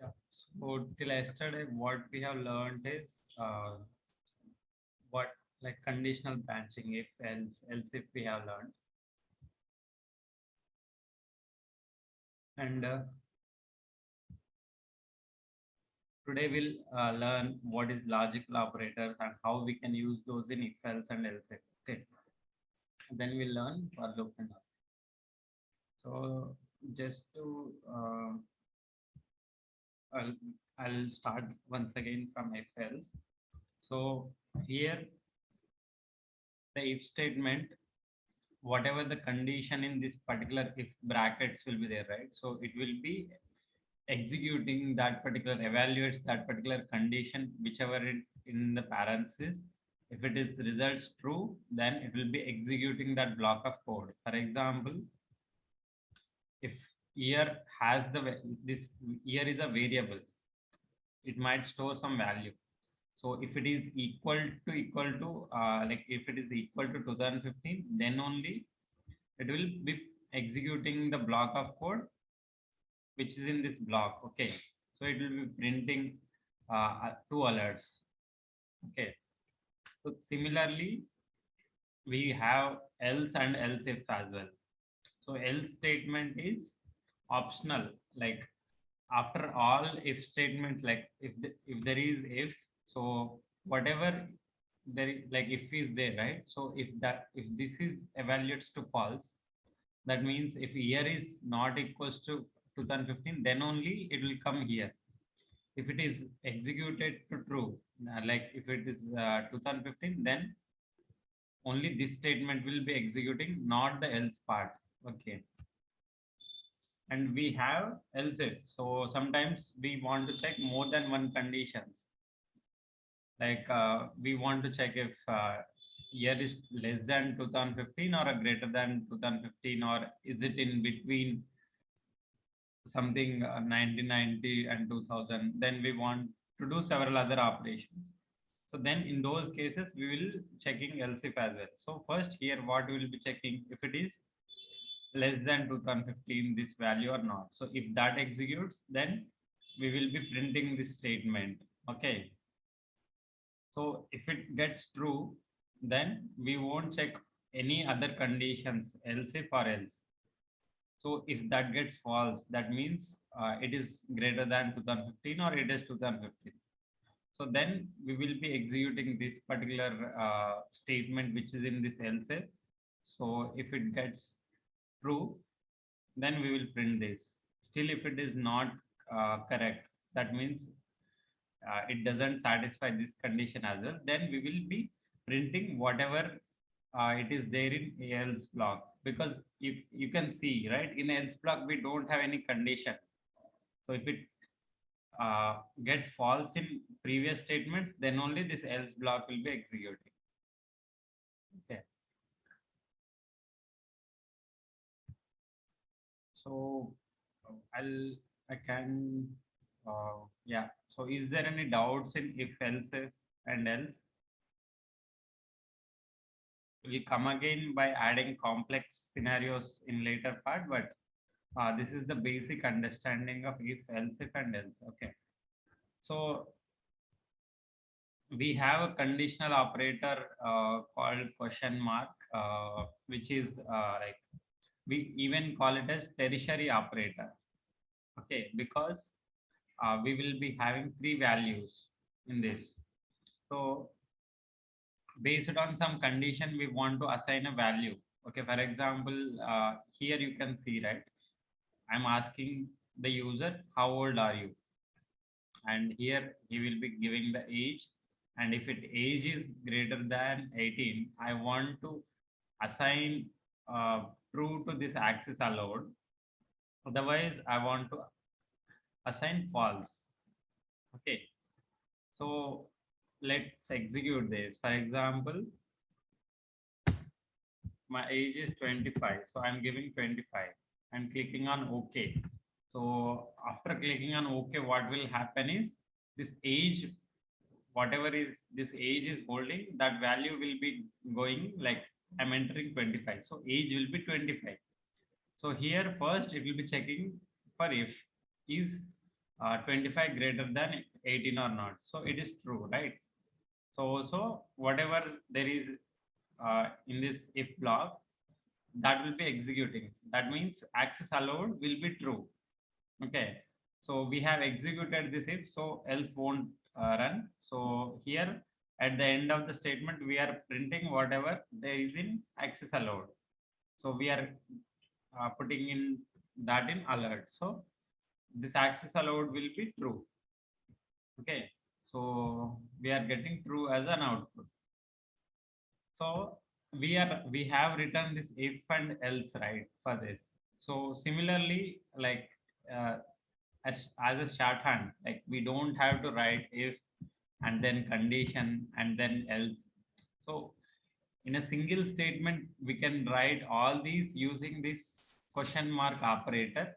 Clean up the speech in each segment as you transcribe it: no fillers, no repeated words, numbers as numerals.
Yeah. So till yesterday, what we have learned is what like conditional branching, if else if we have learned, and today we'll learn what is logical operators and how we can use those in if else and else if. Okay. Then we'll learn for loop and all. So just to I'll, I'll start once again from if else. So here the if statement, whatever the condition in this particular if brackets will be there, right? So it will be executing that particular, evaluates that particular condition, whichever it in the parenthesis. If it is results true, then it will be executing that block of code. For example, if year has this year is a variable, it might store some value. So if it is equal to like if it is equal to 2015, then only it will be executing the block of code which is in this block. Okay, so it will be printing two alerts. Okay, so similarly we have else and else if as well. So else statement is optional, like after all if statements, like if there is if, so whatever there is, like if is there, right? So if this is evaluates to false, that means if year is not equals to 2015, then only it will come here. If it is executed to true, like if it is 2015, then only this statement will be executing, not the else part. Okay, and we have else if. So sometimes we want to check more than one conditions, like we want to check if year is less than 2015 or a greater than 2015, or is it in between something 1990 and 2000. Then we want to do several other operations. So then in those cases we will checking else if as well. So first here what we will be checking, if it is less than 2015 this value or not. So if that executes, then we will be printing this statement. Okay, so if it gets true, then we won't check any other conditions, else if or else. So if that gets false, that means it is greater than 2015 or it is 2015. So then we will be executing this particular statement which is in this else if. So if it gets true, then we will print this. Still, if it is not correct, that means it doesn't satisfy this condition as well, then we will be printing whatever it is there in else block, because you can see, right, in else block we don't have any condition. So if it gets false in previous statements, then only this else block will be executing. Okay, so I can yeah. So is there any doubts in if else if and else? We come again by adding complex scenarios in later part, but this is the basic understanding of if else if and else. Okay, so we have a conditional operator called question mark, which is like we even call it as tertiary operator. Okay, because we will be having three values in this. So based on some condition, we want to assign a value. Okay, for example, here you can see, right, I'm asking the user how old are you, and here he will be giving the age, and if it age is greater than 18, I want to assign true to this access allowed, otherwise I want to assign false. Okay, so let's execute this. For example, my age is 25, so I'm giving 25 and clicking on OK. So after clicking on OK, what will happen is this age, whatever is this age is holding, that value will be going, like I'm entering 25, so age will be 25. So here first it will be checking for if is 25 greater than 18 or not. So it is true, right? So whatever there is in this if block, that will be executing. That means access allowed will be true. Okay. So we have executed this if, so else won't run. So here at the end of the statement, we are printing whatever there is in access allowed. So we are putting in that in alert. So this access allowed will be true. Okay. So we are getting true as an output. So we have written this if and else, right, for this. So similarly, like uh, as a shorthand, like we don't have to write if and then condition and then else. So in a single statement, we can write all these using this question mark operator.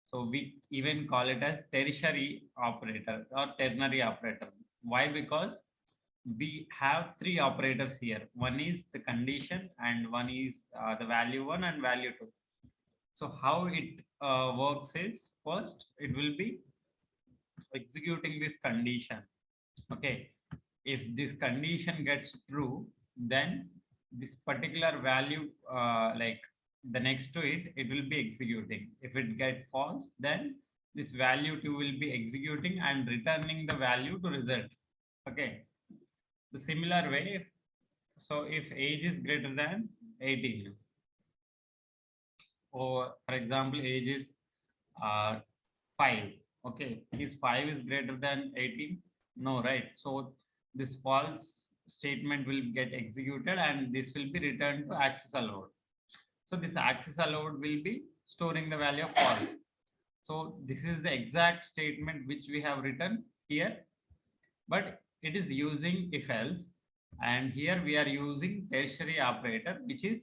So we even call it as tertiary operator or ternary operator. Why? Because we have three operators here. One is the condition and one is the value one and value two. So how it works is, first it will be executing this condition. Okay, if this condition gets true, then this particular value, like the next to it, it will be executing. If it get false, then this value two will be executing and returning the value to result. Okay, the similar way. So if age is greater than 18, or for example, age is 5. Okay, is 5 is greater than 18? No, right? So this false statement will get executed and this will be returned to access allowed. So this access allowed will be storing the value of false. So this is the exact statement which we have written here, but it is using if else, and here we are using tertiary operator, which is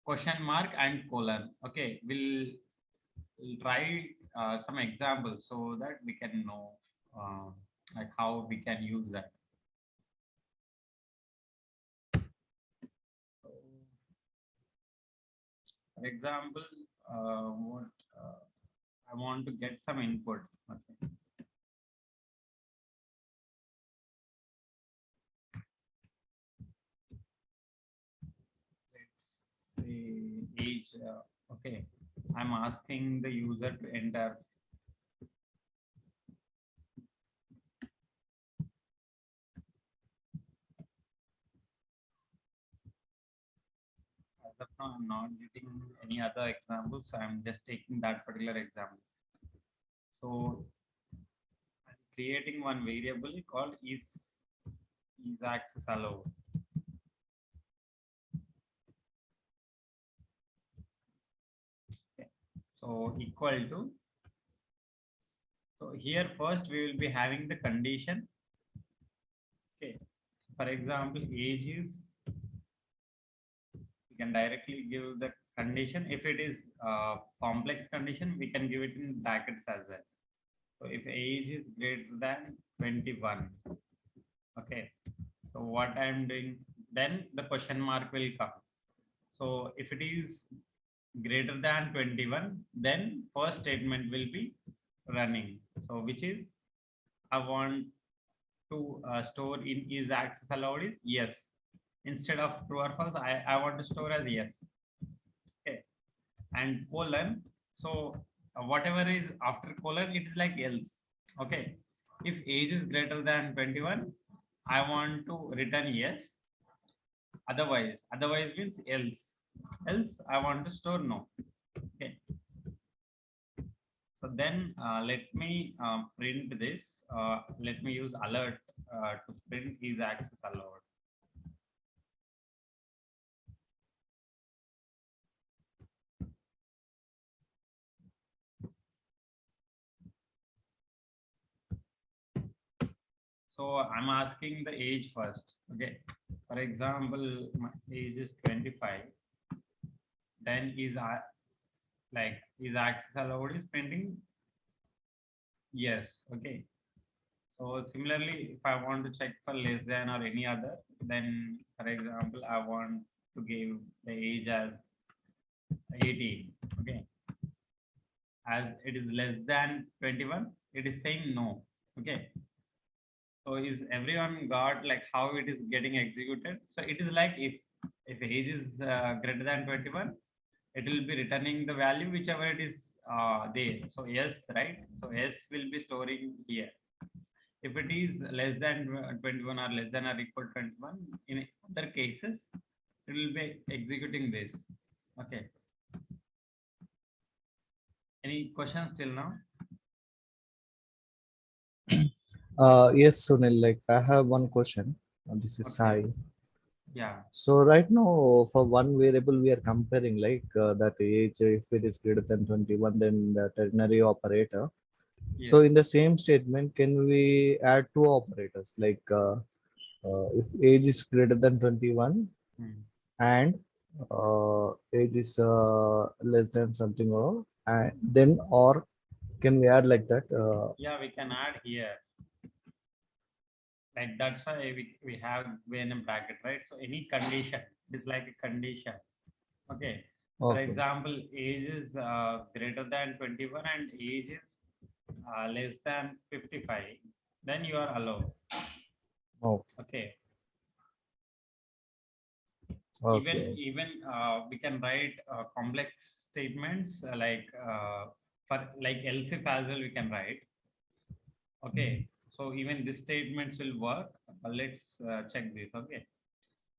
question mark and colon. Okay, we'll try some examples so that we can know like how we can use that. So, for example, what I want to get some input. Okay. Let's say age. Okay, I'm asking the user to enter as of now. I'm not getting any other examples, so I'm just taking that particular example. So I'm creating one variable called is access allowed. Okay. So equal to. So here first we will be having the condition. Okay. For example, age is, we can directly give the condition. If it is complex condition, we can give it in brackets as well. So if age is greater than 21, okay. So what I am doing, then the question mark will come. So if it is greater than 21, then first statement will be running. So which is, I want to store in is access allowed is yes. Instead of true or false, I want to store as yes. Okay. And colon. So whatever is after colon, it is like else. Okay. If age is greater than 21, I want to return yes. Otherwise means else. Else I want to store no. Okay. So then let me print this. Let me use alert to print is access allowed. So I'm asking the age first. Okay. For example, my age is 25. Then is like is access allowed is printing yes. Okay. So similarly, if I want to check for less than or any other, then for example, I want to give the age as 18. Okay. as it is less than 21, it is saying no. Okay. So is everyone got like how it is getting executed? So it is like if age is greater than 21, it will be returning the value whichever it is there. So yes, right? So yes will be storing here. If it is less than 21 or less than or equal to 21, in other cases, it will be executing this. Okay. Any questions till now? Yes, Sunil, like I have one question. This is Okay. Sai. Yeah. So right now, for one variable, we are comparing like that age, if it is greater than 21, then the ternary operator. So Yes. in the same statement, can we add two operators? Like if age is greater than 21 Hmm. and age is less than something, or and then or can we add like that? Yeah, we can add here. Like that's why we have when in bracket, right? So any condition is like a condition. Okay. For Okay, example, age is greater than 21 and age is less than 55, then you are allowed. okay, Okay. okay. Even we can write complex statements for like else if as well we can write. Okay. So even this statements will work. Let's check this. Okay.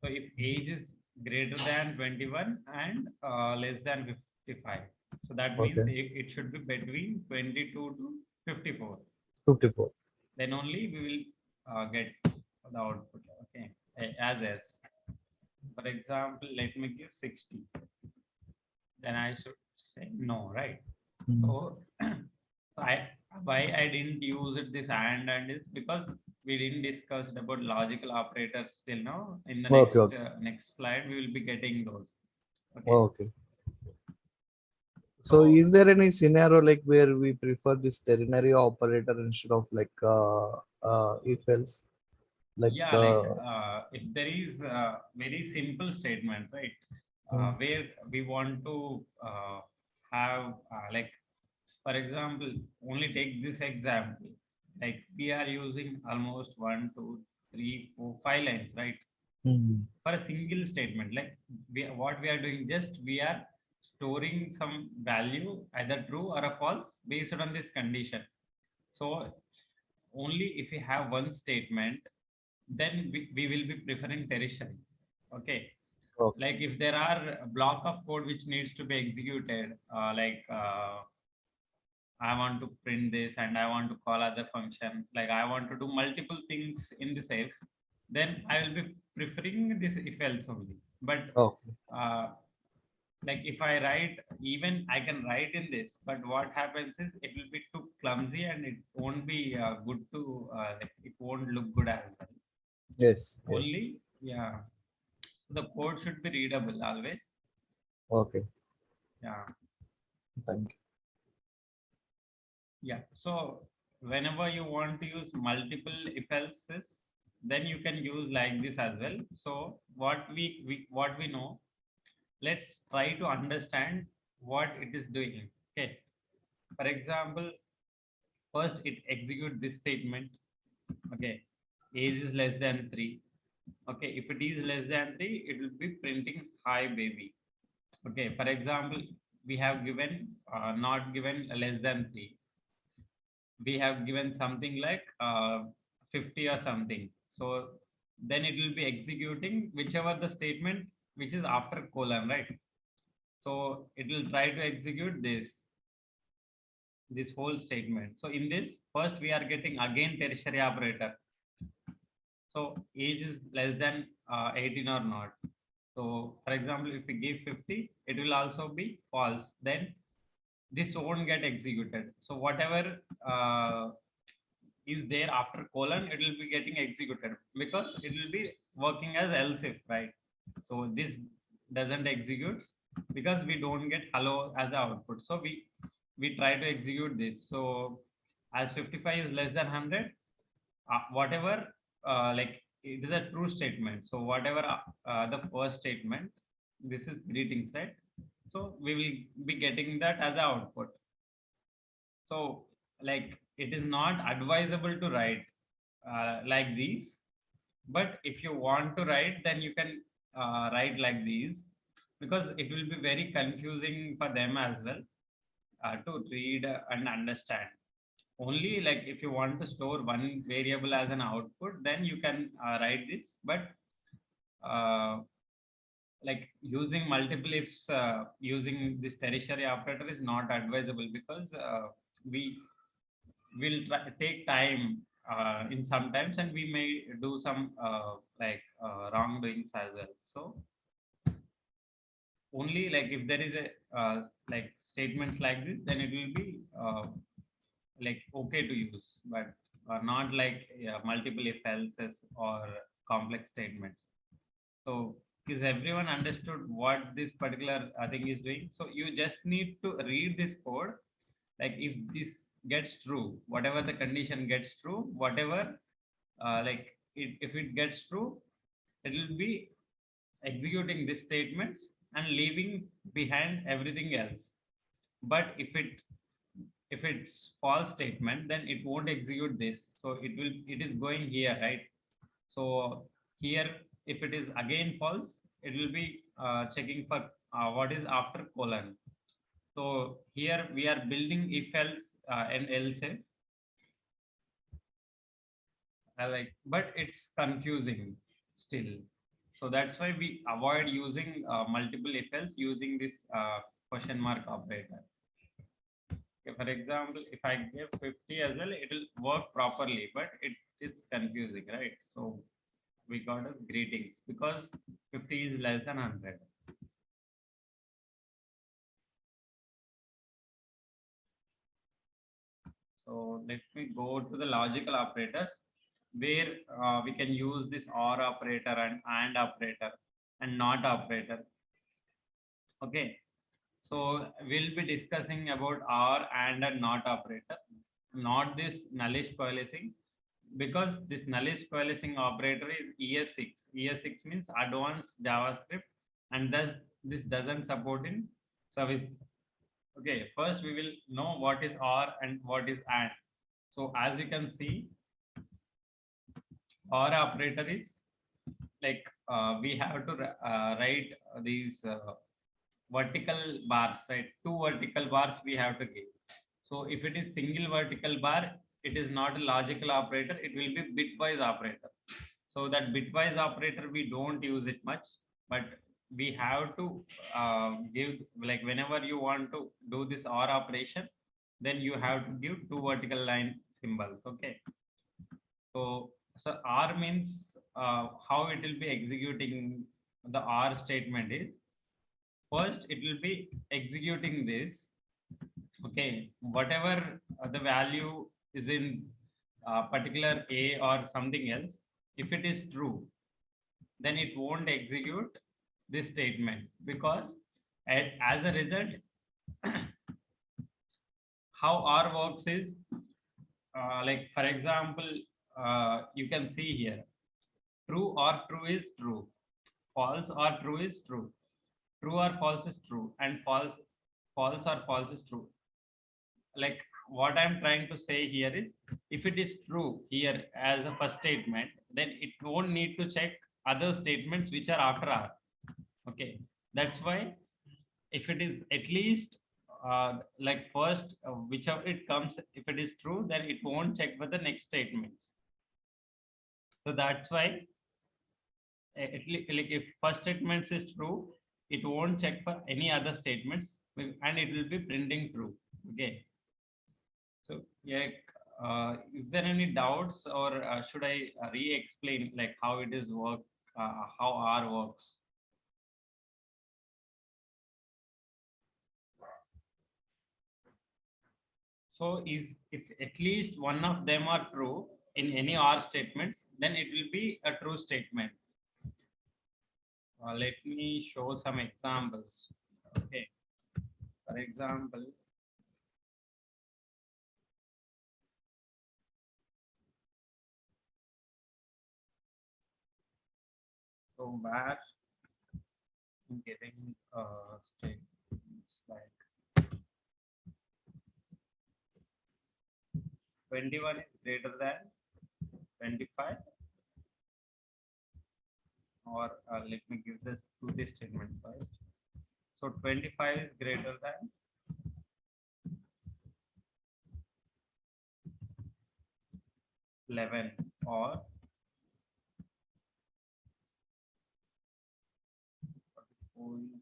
So if age is greater than 21 and less than 55, so that means Okay, it should be between 22 to 54. 54. Then only we will get the output. Okay, as s. For example, let me give 60. Then I should say no, right? Mm. So, so I why I didn't use it this and is because we didn't discuss about logical operators till now. In the Okay, okay, next slide, we will be getting those. Okay. okay. So So is there any scenario like where we prefer this ternary operator instead of like if else? Like yeah, like if there is a very simple statement, right, mm, where we want to have like, for example, only take this example. Like we are using almost one, two, three, four, 5 lines, right? mm, For a single statement, like what we are doing, just we are storing some value, either true or a false, based on this condition. So only if we have one statement, then we will be preferring tertiary. Okay. okay, Like if there are a block of code which needs to be executed, I want to print this and I want to call other function, like I want to do multiple things in this if, then I will be preferring this if else only. But okay. uh, like if I write, even I can write in this, but what happens is it will be too clumsy and it won't be good to like it won't look good as well. Yes, yes. Only, yeah, the code should be readable always. Okay, Yeah. thank you. Yeah. So whenever you want to use multiple if else's, then you can use like this as well. So what we know, let's try to understand what it is doing. Okay. For example, first it execute this statement. Okay. Age is less than 3. Okay. If it is less than 3, it will be printing hi baby. Okay. For example, we have given not given less than 3, we have given something like 50 or something. So then it will be executing whichever the statement which is after colon, right? So it will try to execute this whole statement. So in this, first we are getting again tertiary operator. So age is less than 18 or not. So for example, if we give 50, it will also be false. Then this won't get executed. So whatever is there after colon, it will be getting executed because it will be working as else if, right? So this doesn't execute because we don't get hello as the output. So we try to execute this. So as 55 is less than 100, whatever like it is a true statement. So whatever the first statement, this is greetings, right? So we will be getting that as the output. So like it is not advisable to write like these, but if you want to write, then you can write like these, because it will be very confusing for them as well to read and understand. Only like if you want to store one variable as an output, then you can write this, but uh, like using multiple ifs using this tertiary operator is not advisable, because we will take time in sometimes, and we may do some wrongdoings as well. So only like if there is a like statements like this, then it will be like okay to use, but not like multiple if else's or complex statements. So is everyone understood what this particular thing is doing? So you just need to read this code. Like if this gets true, whatever the condition gets true, whatever if it gets true, it will be executing these statements and leaving behind everything else. But if it's false statement, then it won't execute this. So it is going here, right? So here, if it is again false, it will be checking for what is after colon. So here we are building if else and else if, but it's confusing still. So that's why we avoid using multiple if else using this question mark operator. Okay, for example, if I give 50 as well, it will work properly, but it is confusing, right? So we got as greetings because 50 is less than 100. So let me go to the logical operators, where we can use this or operator and operator and not operator. Okay. So we'll be discussing about or and not operator, not this nullish coalescing, because this nullish coalescing operator is ES6. ES6 means advanced JavaScript, and that this doesn't support in service. Okay, first we will know what is or and what is and. So as you can see, or operator is like we have to write these vertical bars, right? Two vertical bars we have to give. So if it is single vertical bar, it is not a logical operator, it will be bitwise operator. So that bitwise operator, we don't use it much, but we have to give, like whenever you want to do this or operation, then you have to give two vertical line symbols. Okay. So R means how it will be executing the R statement is, first it will be executing this. Okay, whatever the value is in particular A or something else, if it is true, then it won't execute this statement, because as a result, how R works is like for example, you can see here, true or true is true, false or true is true, true or false is true, and false or false is true. Like what I'm trying to say here is, if it is true here as a first statement, then it won't need to check other statements which are after R. Okay, that's why if it is at least like first whichever it comes, if it is true, then it won't check for the next statements. So that's why like if first statements is true, it won't check for any other statements, and it will be printing true. Okay. So yeah, is there any doubts, or should I re-explain like how it is work, how R works? So is if at least one of them are true in any R statements, then it will be a true statement. Let me show some examples. Okay, for example, so where I'm giving statements like 21 is greater than 25, or let me give this to this statement first. So 25 is greater than 11, or 44 is.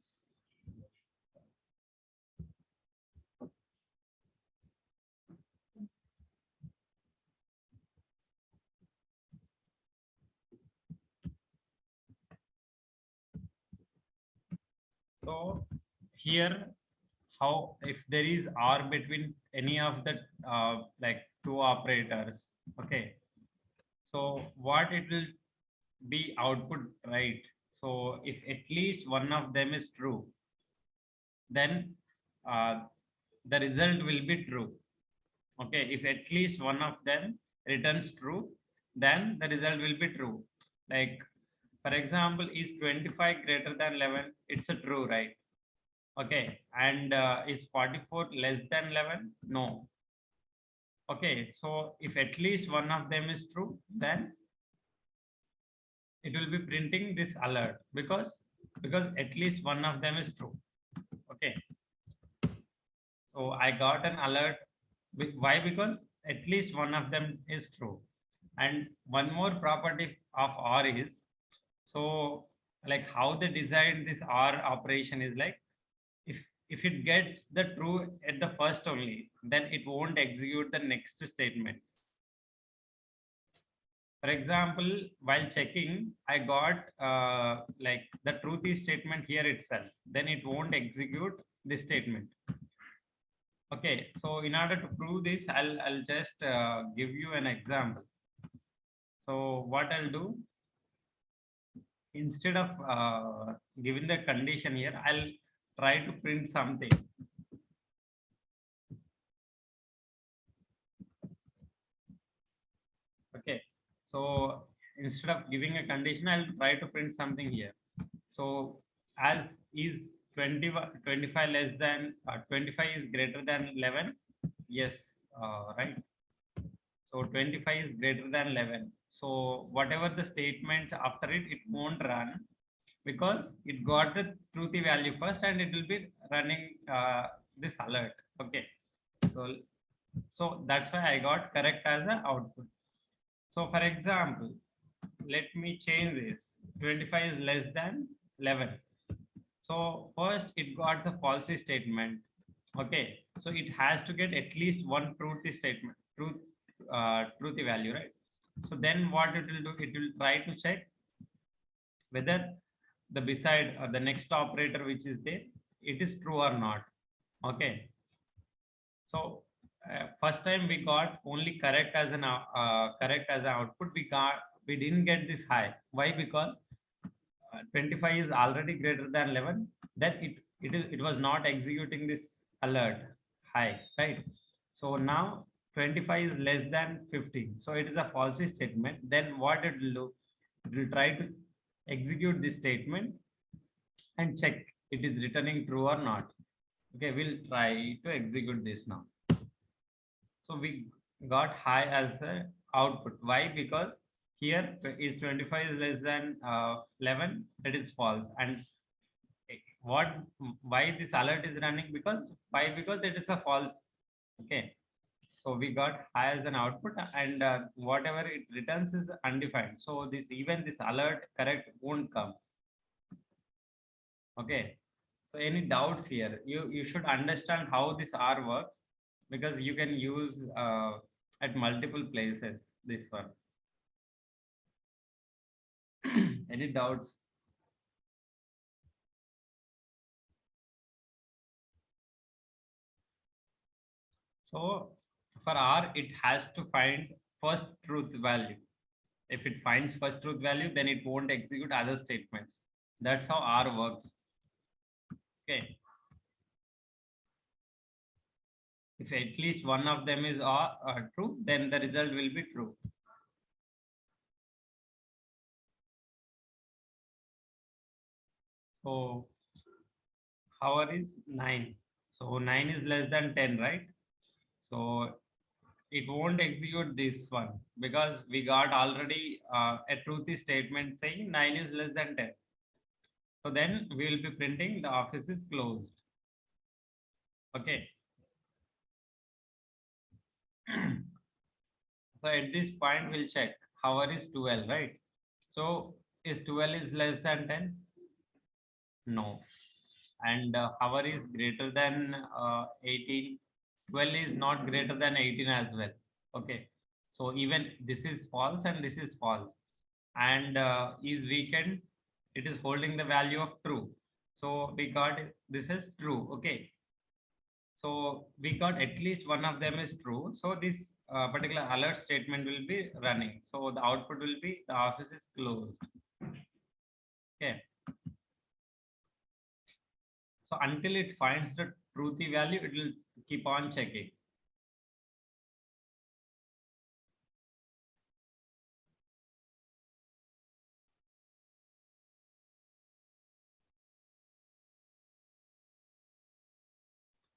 So here, how if there is or between any of the like two operators, okay, so what it will be output, right? So if at least one of them is true, then uh, the result will be true. Okay, if at least one of them returns true, then the result will be true. Like, for example, is 25 greater than 11? It's a true, right? Okay, and is 44 less than 11? No. Okay, so if at least one of them is true, then it will be printing this alert, because at least one of them is true. Okay, so I got an alert. Why? Because at least one of them is true. And one more property of OR is, so like how they designed this OR operation is like, if if it gets the true at the first only, then it won't execute the next statements. For example, while checking, I got like the truth is statement here itself, then it won't execute this statement. Okay, so in order to prove this, I'll just give you an example. So what I'll do, instead of giving the condition here, I'll try to print something. Okay, so instead of giving a condition, I'll try to print something here. So as is 25 less than 25 is greater than 11. Yes, right. So 25 is greater than 11. So whatever the statement after it, it won't run, because it got the truthy value first, and it will be running this alert. Okay, so that's why I got correct as an output. So for example, let me change this. 25 is less than 11. So first it got the false statement. Okay, so it has to get at least one truthy statement, truthy value, right? So then what it will do, it will try to check whether the beside or the next operator which is there, it is true or not. Okay, so first time we got only correct as an correct as an output. We didn't get this high. Why? Because 25 is already greater than 11. Then it was not executing this alert high, right? So now 25 is less than 15. So it is a false statement. Then what it will do? It will try to execute this statement and check it is returning true or not. Okay, we'll try to execute this now. So we got high as the output. Why? Because here is 25 is less than 11, that is false. And what, why this alert is running? Because it is a false. Okay, so we got high as an output, and whatever it returns is undefined. So this, even this alert correct won't come. Okay, so any doubts here? You should understand how this R works, because you can use at multiple places this one. Any doubts? So for R, it has to find first truth value. If it finds first truth value, then it won't execute other statements. That's how R works. Okay. If at least one of them is true, then the result will be true. So hour is 9. So 9 is less than 10, right? So it won't execute this one because we got already a truthy statement saying 9 is less than 10. So then we will be printing the office is closed. Okay. So at this point, we'll check hour is 12, right? So is 12 is less than 10? No. And hour is greater than 18. 12 is not greater than 18 as well. Okay. So even this is false and this is false. And is weekend, it is holding the value of true. So we got this is true. Okay. So we got at least one of them is true. So this particular alert statement will be running. So the output will be the office is closed. Okay. So until it finds the truthy value, it will keep on checking.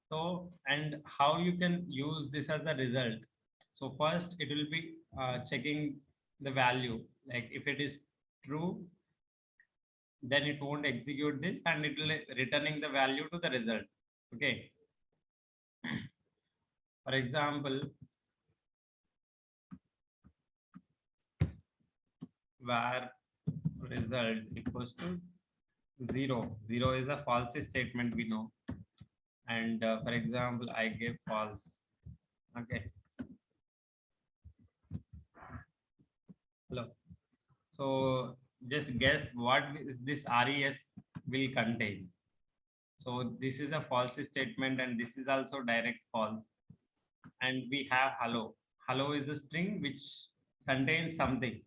So, and how you can use this as a result. So first it will be checking the value. Like if it is true, then it won't execute this and it will returning the value to the result. Okay. For example, where result equals to 0. 0 is a false statement we know. And for example, I gave false. Okay. Hello. So just guess what this res will contain. So this is a false statement and this is also direct false. And we have hello. Hello is a string which contains something.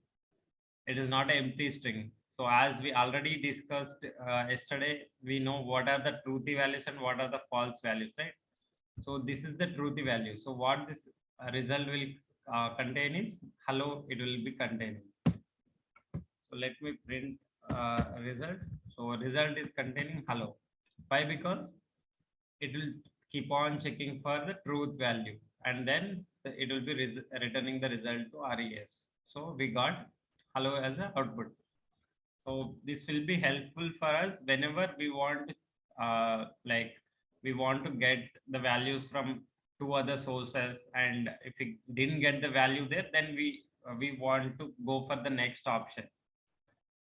It is not an empty string. So as we already discussed yesterday, we know what are the truthy values and what are the false values, right? So this is the truthy value. So what this result will contain is hello, it will be containing. So let me print result. So result is containing hello. Why? Because it will keep on checking for the truth value and then it will be returning the result to res. So we got hello as an output. So this will be helpful for us whenever we want like we want to get the values from two other sources, and if we didn't get the value there, then we want to go for the next option.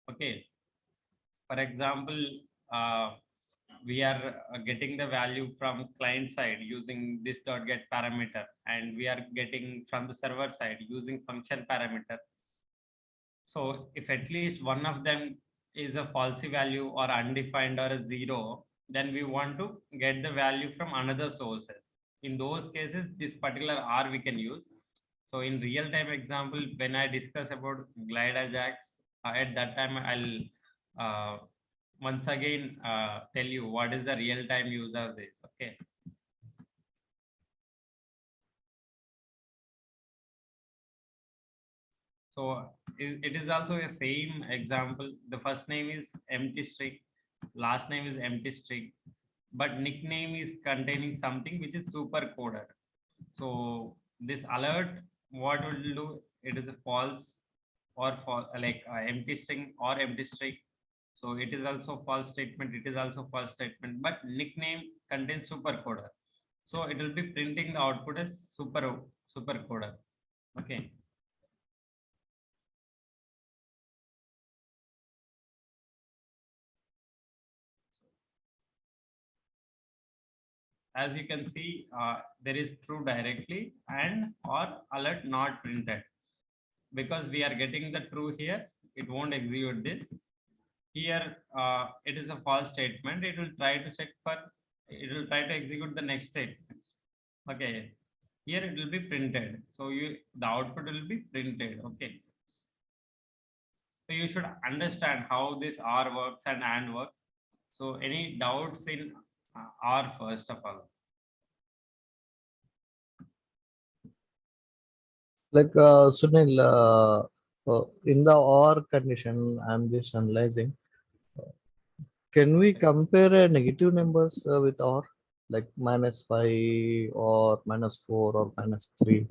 Okay. For example, uh, we are getting the value from client side using this dot get parameter, and we are getting from the server side using function parameter. So if at least one of them is a falsy value or undefined or a zero, then we want to get the value from another sources. In those cases, this particular R we can use. So in real time example, when I discuss about glide ajax, at that time I'll once again tell you what is the real time use of this. Okay. So it is also a same example. The first name is empty string, last name is empty string, but nickname is containing something which is super coded. So this alert, what will do? It is a false or like empty string or empty string. So it is also false statement. It is also false statement, but nickname contains super coder. So it will be printing the output as super coder. Okay. As you can see, there is true directly and or alert not printed. Because we are getting the true here, it won't execute this. Here, it is a false statement. It will try to check for, it will try to execute the next statement. Okay. Here it will be printed. So the output will be printed. Okay. So you should understand how this OR works and AND works. So any doubts in OR first of all? Like Sunil, in the OR condition, I'm just analyzing. Can we compare negative numbers with OR, like -5 or -4 or -3?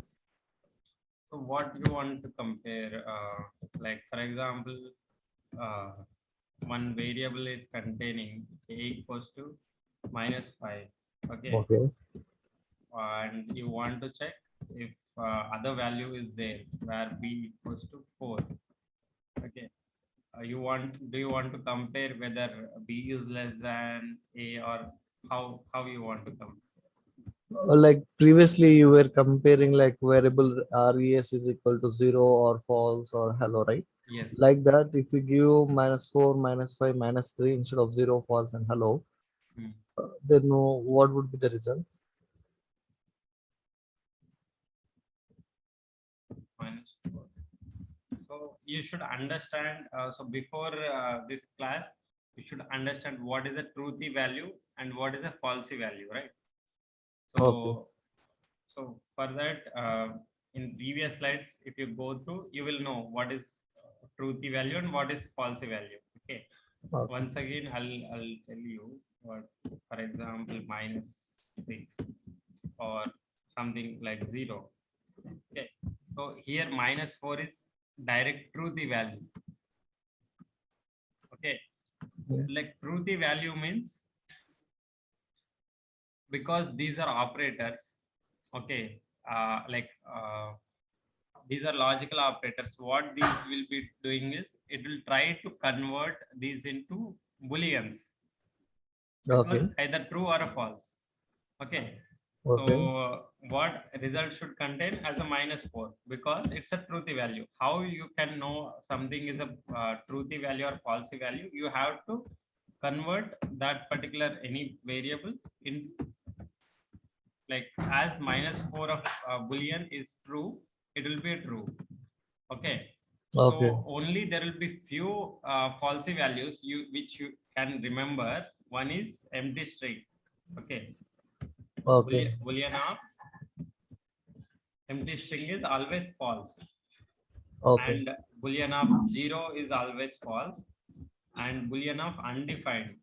So what you want to compare, like for example, uh, one variable is containing a equals to -5. Okay, Okay. and you want to check if other value is there where b equals to 4. Okay, do you want to compare whether b is less than a, or how you want to compare? Like previously you were comparing like variable res is equal to 0 or false or hello, right? Yes. Like that, if we give -4, -5, -3 instead of 0, false and hello, Hmm. then what would be the result? -4. So you should understand. So before this class, you should understand what is a truthy value and what is a falsy value, right? Okay. So for that, in previous slides, if you go through, you will know what is truthy value and what is falsy value. Okay. Okay. Once again, I'll tell you what, for example, -6 or something like 0. Okay. So here -4 is direct truthy value. Okay. Yeah. Like truthy value means, because these are operators. Okay. These are logical operators. What these will be doing is it will try to convert these into booleans, because Okay. either true or a false. Okay. So Okay. what result should contain as a -4, because it's a truthy value. How you can know something is a truthy value or falsy value? You have to convert that particular any variable in, like, as -4 of boolean is true, it will be true. Okay. Okay. So only there will be few falsy values which you can remember. One is empty string. Okay. Okay. Boolean of empty string is always false, Okay. and boolean of 0 is always false, and boolean of undefined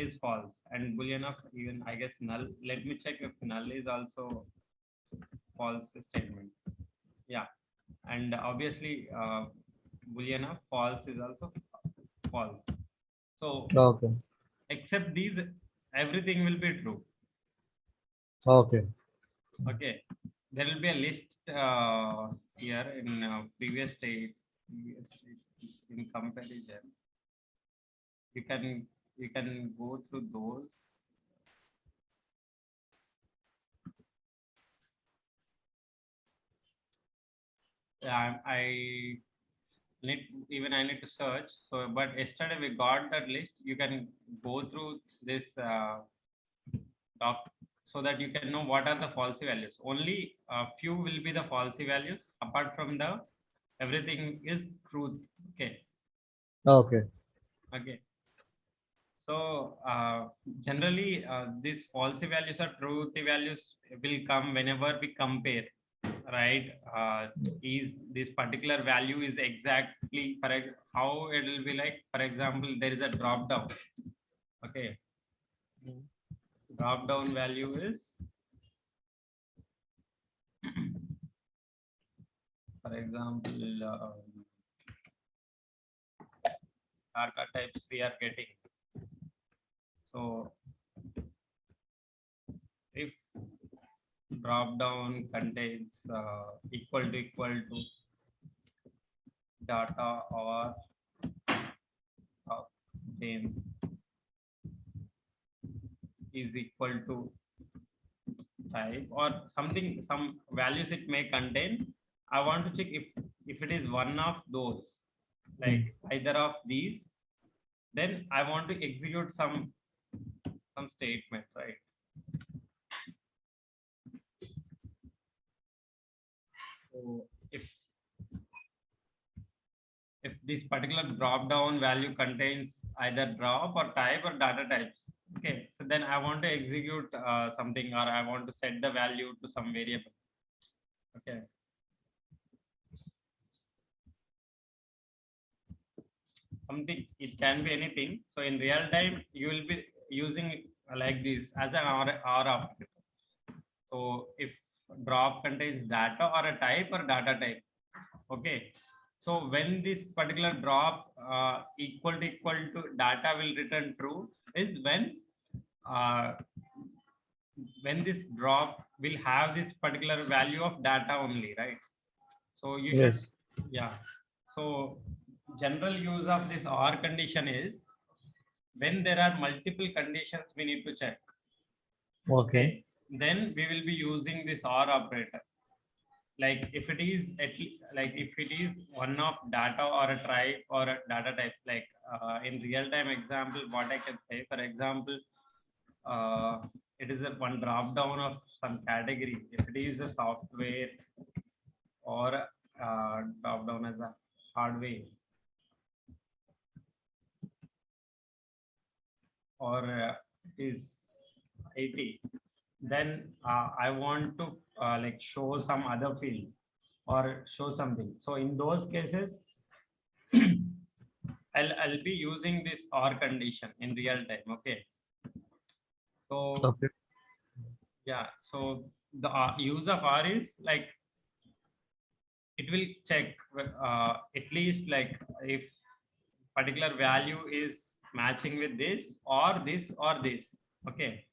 is false, and boolean of even, I guess, null. Let me check if null is also false statement. Yeah, and obviously boolean of false is also false. So Okay. except these, everything will be true. Okay. Okay, there will be a list here in previous state in comparison. You can go through those. I need, even I need to search. So, but yesterday we got that list. You can go through this doc so that you can know what are the falsy values. Only a few will be the falsy values. Apart from the everything is truth. Okay. Okay. Okay. So generally, these falsy values or truthy values will come whenever we compare, right? Is this particular value is exactly how it will be like? For example, there is a drop down. Okay, drop down value is, for example, data types we are getting. So if drop down contains equal to data, or contains is equal to type or something, some values it may contain, I want to check if it is one of those, like either of these, then I want to execute some statement, right? So if this particular drop down value contains either drop or type or data types, okay, so then I want to execute something, or I want to set the value to some variable. Okay, something, it can be anything. So in real time you will be using like this as an or operator. So if drop contains data or a type or data type. Okay. So when this particular drop equal to data will return true is uh, when this drop will have this particular value of data only, right? So you should, Yes. yeah. So general use of this or condition is when there are multiple conditions we need to check. Okay. Okay. Then we will be using this or operator. Like if it is like if it is one of data or a type or a data type, like in real time example, what I can say, for example, uh, it is a one drop down of some category. If it is a software or drop down as a hardware or it is IT, then I want to like show some other field or show something. So in those cases, I'll be using this or condition in real time. Okay. So Okay. yeah, so the use of or is like it will check at least like if particular value is matching with this or this or this. Okay.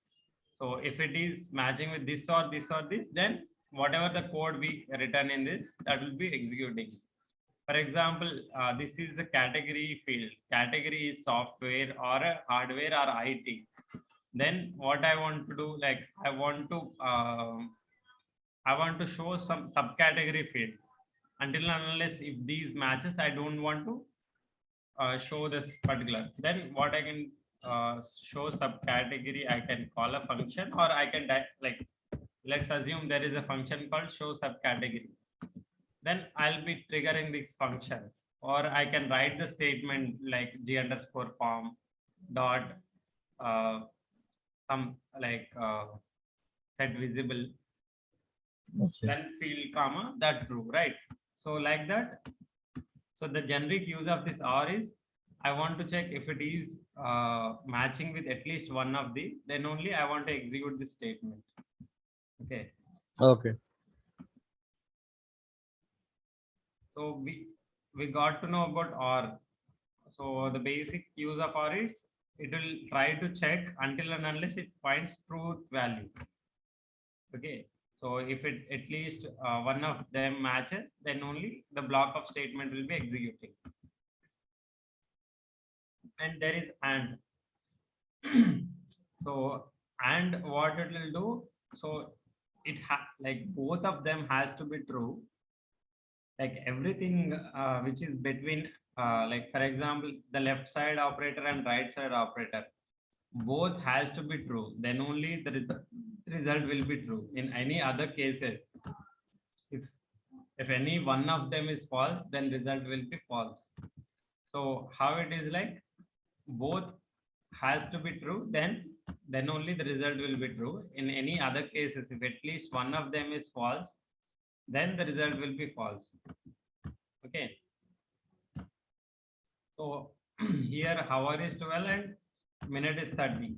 So if it is matching with this or this or this, then whatever the code we return in this, that will be executing. For example, this is a category field. Category is software or a hardware or IT. Then what I want to do, like I want to show some subcategory field. Until and unless if these matches, I don't want to show this particular. Then what I can show subcategory, I can call a function, or I can like let's assume there is a function called show subcategory. Then I'll be triggering this function, or I can write the statement like g underscore form dot uh, some like set visible, Okay. then field comma that true, right? So like that. So the generic use of this or is I want to check if it is matching with at least one of these, then only I want to execute this statement. Okay. Okay. So we got to know about or. So the basic use of or is it will try to check until and unless it finds truth value. Okay. So if it at least one of them matches, then only the block of statement will be executing. And there is and. So and what it will do, so like both of them has to be true, like everything which is between like for example the left side operator and right side operator both has to be true, then only the result will be true. In any other cases, if any one of them is false, then result will be false. So how it is like both has to be true, then only the result will be true. In any other cases, if at least one of them is false, then the result will be false. Okay. So here hour is 12 and minute is 30.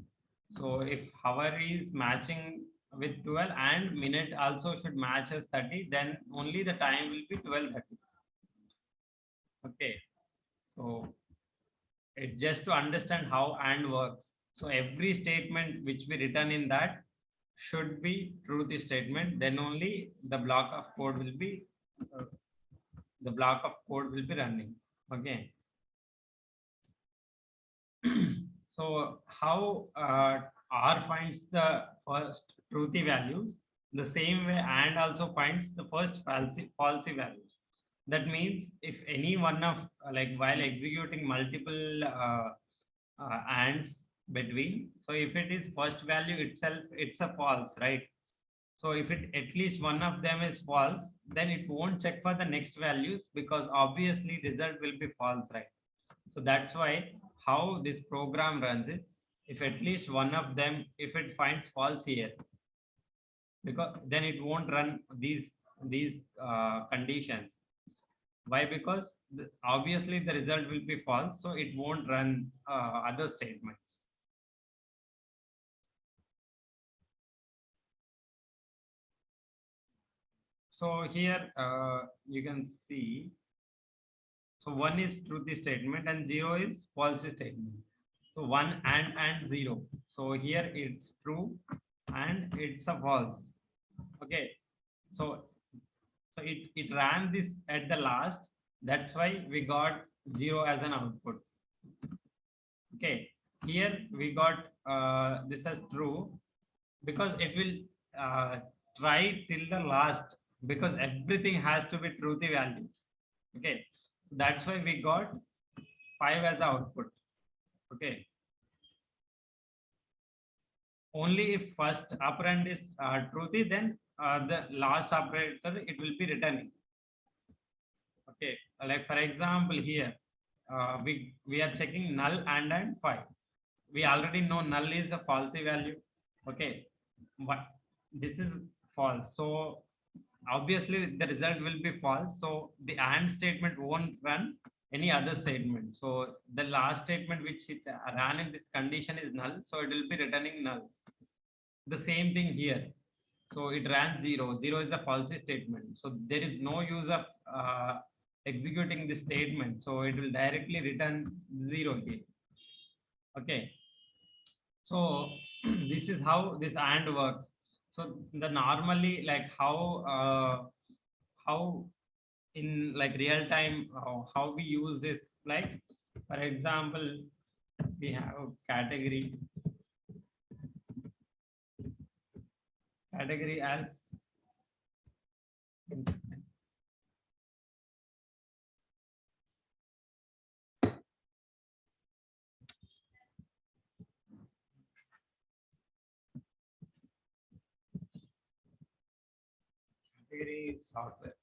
So if hour is matching with 12 and minute also should match as 30, then only the time will be 12:30. Okay. So it's just to understand how and works. So every statement which we return in that should be truth statement. Then only the block of code will be uh, running. Okay. So how R finds the first truthy values, the same way and also finds the first falsy values. That means if any one of like while executing multiple ands between, so if it is first value itself, it's a false, right? So if it at least one of them is false, then it won't check for the next values because obviously result will be false, right? So that's why how this program runs is if at least one of them, if it finds false here, because then it won't run these conditions. Why? Because obviously the result will be false, so it won't run other statements. So here you can see, so one is truth statement and zero is false statement. So one and zero. So here it's true and it's a false. Okay. So it ran this at the last. That's why we got zero as an output. Okay. Here we got this as true because it will try till the last because everything has to be truthy value. Okay. That's why we got 5 as output. Okay. Only if first operand is truthy, then the last operator it will be returning. Okay, like for example here, we are checking null and 5. We already know null is a falsy value. Okay, but this is false. So obviously the result will be false. So the and statement won't run any other statement. So the last statement which it ran in this condition is null. So it will be returning null. The same thing here. So it ran 0. 0 is a false statement. So there is no use of executing this statement. So it will directly return 0 here. Okay. So this is how this AND works. So the normally like how in like real time how we use this, like for example we have category as category software.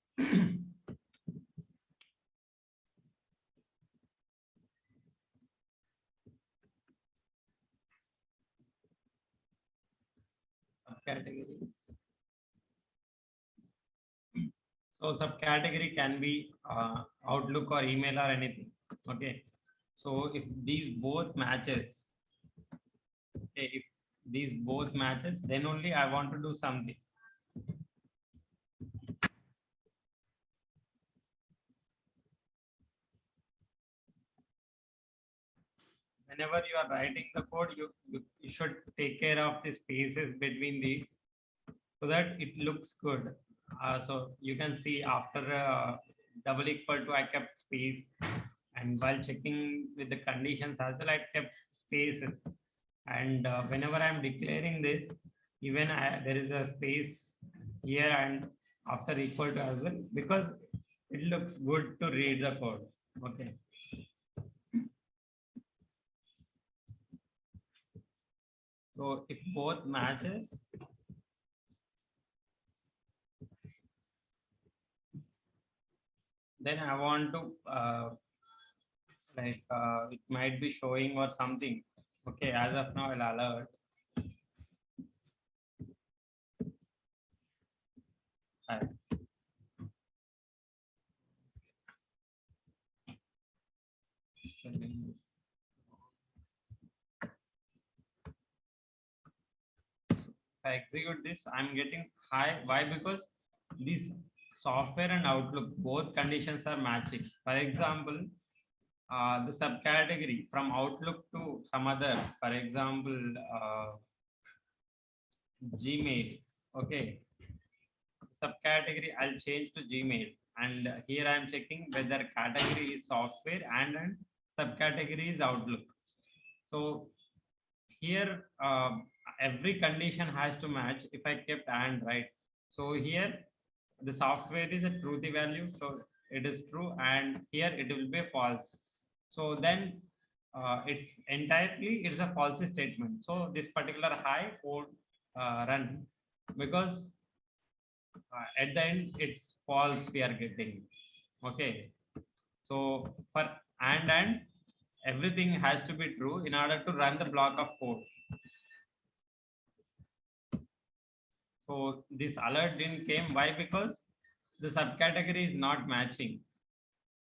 Subcategories. So subcategory can be Outlook or email or anything. Okay. So if these both matches, okay, if these both matches, then only I want to do something. Whenever you are writing the code, you should take care of the spaces between these so that it looks good. So you can see after double equal to I kept space, and while checking with the conditions as well I kept spaces, and whenever I'm declaring this, even there is a space here and after equal to as well because it looks good to read the code. Okay. So if both matches, then I want to it might be showing or something. Okay, as of now I'll alert. Hi. If I execute this, I'm getting high. Why? Because this software and Outlook, both conditions are matching. For example, the subcategory from Outlook to some other, for example, Gmail. Okay, subcategory I'll change to Gmail, and here I'm checking whether category is software and subcategory is Outlook. So here every condition has to match if I kept and, right. So here the software is a truthy value, so it is true, and here it will be false. So then it's entirely it's a false statement. So this particular high won't run because at the end it's false we are getting. Okay. So for and everything has to be true in order to run the block of code. So this alert didn't came. Why? Because the subcategory is not matching.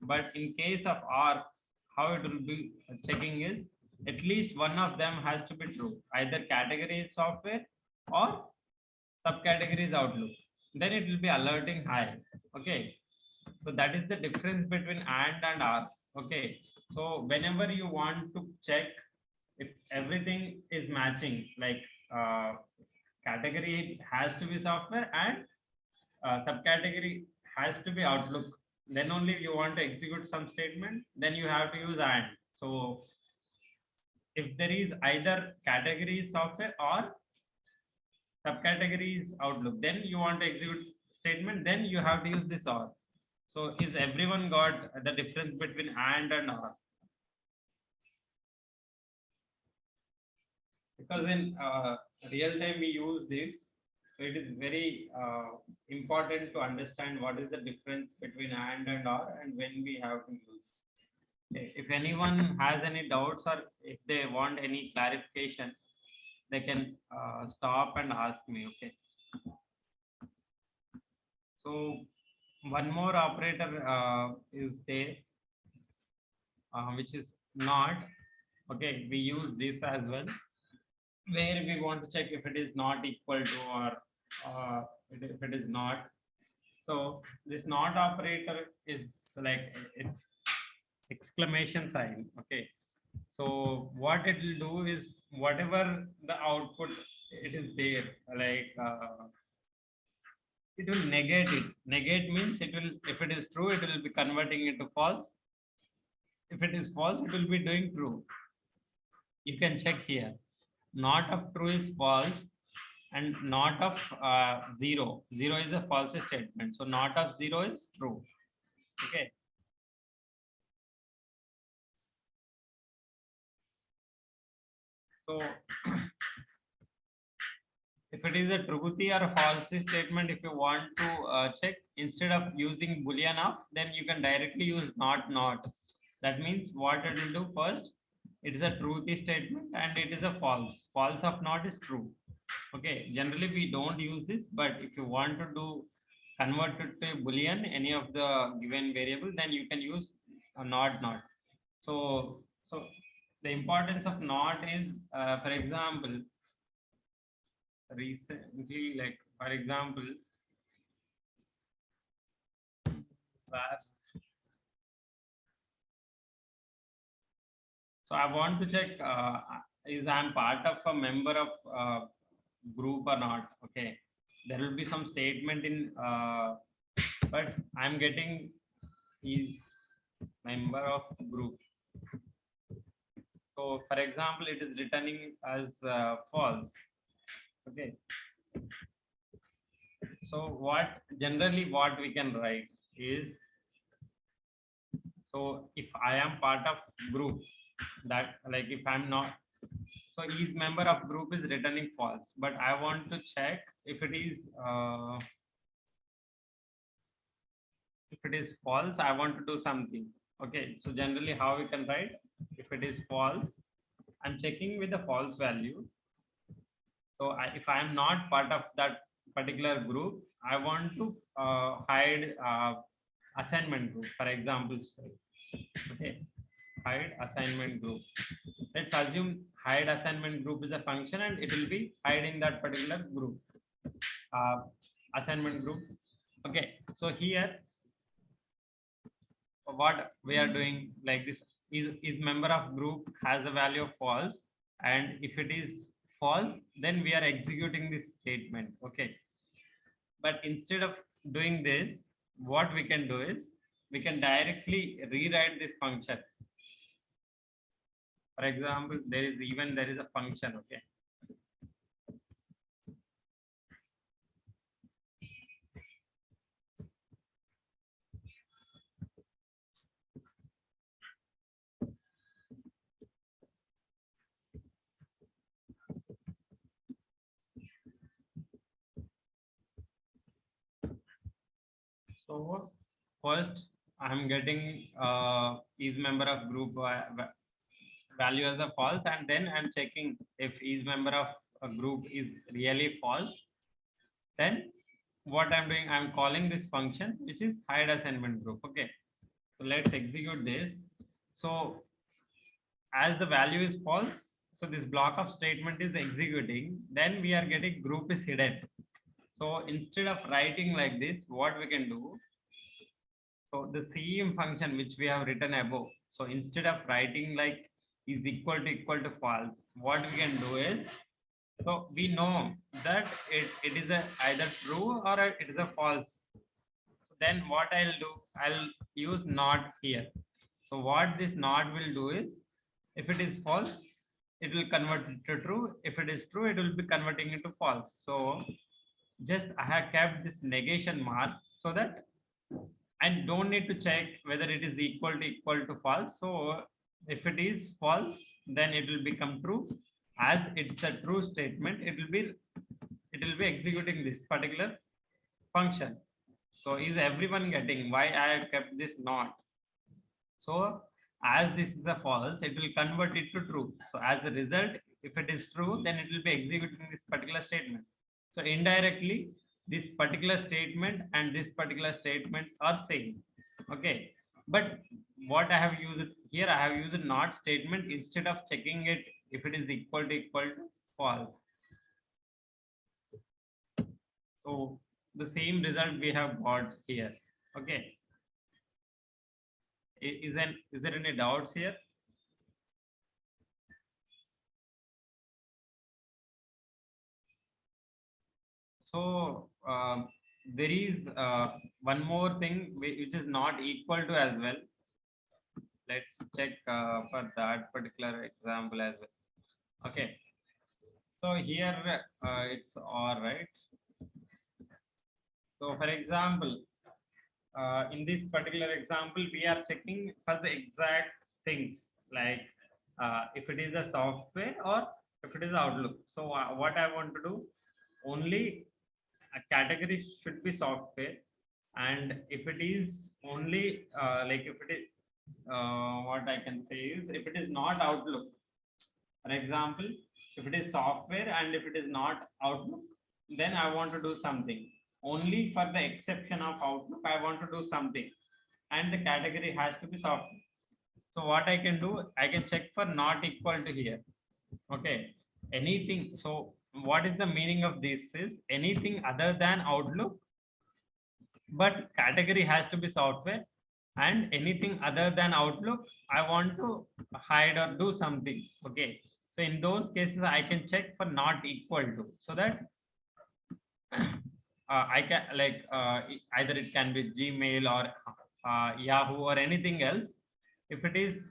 But in case of R, how it will be checking is at least one of them has to be true. Either category is software or subcategory is Outlook. then it will be alerting high. Okay, so that is the difference between and or. Okay, so whenever you want to check if everything is matching, like uh, category has to be software and subcategory has to be Outlook, then only if you want to execute some statement, then you have to use and. So if there is either category is software or subcategory is Outlook, then you want to execute statement, then you have to use this or. So is everyone got the difference between and or? Because in real time we use this, so it is very important to understand what is the difference between and or, and when we have to use. Okay, if anyone has any doubts or if they want any clarification, they can stop and ask me. Okay, so one more operator is there, which is not. Okay, we use this as well, where we want to check if it is not equal to or if it is not. So this not operator is like it's exclamation sign. Okay, so what it will do is whatever the output it is there, like it will negate it. Negate means it will, if it is true, it will be converting it to false. If it is false, it will be doing true. You can check here. Not of true is false, and not of zero. Zero is a false statement. So not of zero is true. Okay. So if it is a truthy or a false statement, if you want to check, instead of using boolean of, then you can directly use not. That means what it will do first, it is a truthy statement and it is a false. False of not is true. Okay, generally we don't use this, but if you want to do convert it to boolean, any of the given variable, then you can use a not. So the importance of not is, for example, recently, like for example, where, so I want to check is I'm part of a member of group or not. Okay, there will be some statement in but I'm getting is member of group. So for example, it is returning as false. Okay, so what generally what we can write is, so if I am part of group, that like if I'm not, so each member of group is returning false, but I want to check if it is false, I want to do something. Okay, so generally how we can write, if it is false, I'm checking with the false value. So if I am not part of that particular group, I want to hide assignment group, for example. Okay, hide assignment group. Let's assume hide assignment group is a function and it will be hiding that particular group, assignment group. Okay, so here what we are doing like this is member of group has a value of false, and if it is false, then we are executing this statement. Okay, but instead of doing this, what we can do is we can directly rewrite this function. For example, there is a function. Okay, so first I'm getting is member of group value as a false, and then I'm checking if is member of a group is really false. Then what I'm doing, I'm calling this function which is hide assignment group. Okay, so let's execute this. So as the value is false, so this block of statement is executing, then we are getting group is hidden. So instead of writing like this, what we can do, so the same function which we have written above. So instead of writing like is equal to false, what we can do is, so we know that it is a either true or it is a false. So then what I'll do, I'll use not here. So what this not will do is, if it is false, it will convert it to true. If it is true, it will be converting into false. So just I have kept this negation mark so that I don't need to check whether it is equal to false. So if it is false, then it will become true. As it's a true statement, it will be executing this particular function. So is everyone getting why I have kept this not? So as this is a false, it will convert it to true. So as a result, if it is true, then it will be executing this particular statement. So indirectly, this particular statement and this particular statement are same. Okay. But what I have used here, I have used not statement instead of checking it if it is equal to false. So the same result we have got here. Okay. Is there any doubts here? So there is one more thing which is not equal to as well. Let's check for that particular example as well. Okay. So here it's all right. So for example, in this particular example, we are checking for the exact things like if it is a software or if it is Outlook. So what I want to do, only a category should be software, and if it is only like if it is what I can say is, if it is not Outlook, for example, if it is software and if it is not Outlook, then I want to do something. Only for the exception of Outlook, I want to do something, and the category has to be software. So what I can do, I can check for not equal to here. Okay, anything. So what is the meaning of this is anything other than Outlook, but category has to be software, and anything other than Outlook, I want to hide or do something. Okay, so in those cases, I can check for not equal to, so that I can like either it can be Gmail or Yahoo or anything else. If it is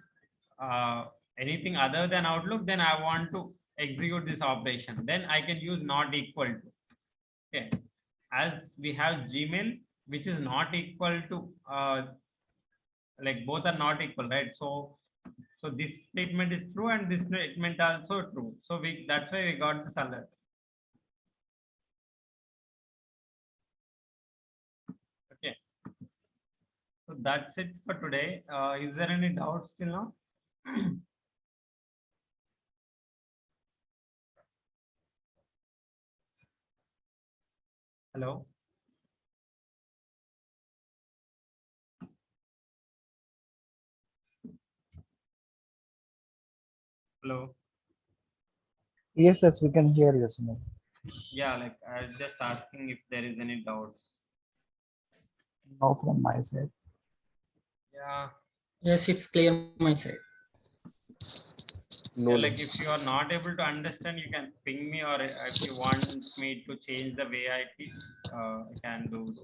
anything other than Outlook, then I want to execute this operation. Then I can use not equal to. Okay, as we have Gmail, which is not equal to like both are not equal, right? So this statement is true and this statement also true. So that's why we got this alert. Okay. So that's it for today. Is there any doubts till now? Hello. Hello. Yes, yes, we can hear you, Sunil. Yeah, like I was just asking if there is any doubts. No, from my side. Yeah. Yes, it's clear my side. Yeah, like if you are not able to understand, you can ping me, or if you want me to change the way I teach, I can do